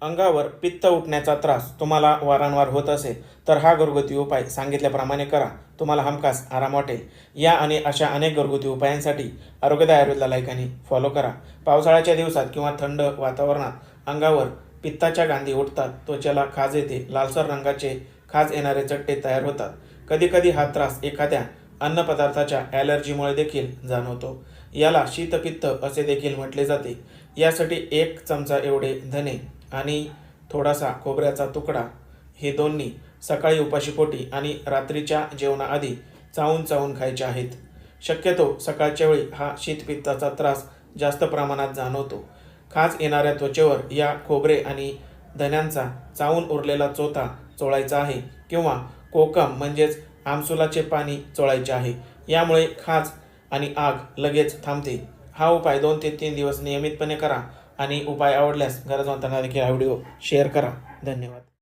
अंगावर पित्त उठण्याचा त्रास तुम्हाला वारंवार होत असेल तर हा घरगुती उपाय सांगितल्याप्रमाणे करा, तुम्हाला हमखास आराम वाटेल. या आणि अशा अनेक घरगुती उपायांसाठी आरोग्यदायी आयुर्वेदला लाईक आणि फॉलो करा. पावसाळ्याच्या दिवसात किंवा थंड वातावरणात अंगावर पित्ताच्या गांधी उठतात, त्वचेला खाज येते, लालसर रंगाचे खाज येणारे चट्टे तयार होतात. कधीकधी हा त्रास एखाद्या अन्नपदार्थाच्या ॲलर्जीमुळे देखील जाणवतो. याला शीतपित्त असे देखील म्हटले जाते. यासाठी 1 चमचा एवढे धने आणि थोडासा खोबऱ्याचा तुकडा हे दोन्ही सकाळी उपाशीपोटी आणि रात्रीच्या जेवणाआधी चावून चावून खायचे आहेत. शक्यतो सकाळच्या वेळी हा शीतपित्ताचा त्रास जास्त प्रमाणात जाणवतो. खाज येणाऱ्या त्वचेवर या खोबरे आणि धन्यांचा चावून उरलेला चोथा चोळायचा आहे किंवा कोकम म्हणजेच आमसुलाचे पाणी चोळायचे आहे. यामुळे खाज आणि आग लगेच थांबते. हा उपाय 2 ते 3 दिवस नियमितपणे करा आणि उपाय आवडल्यास गरजवंतांना देखील हा व्हिडिओ शेअर करा. धन्यवाद.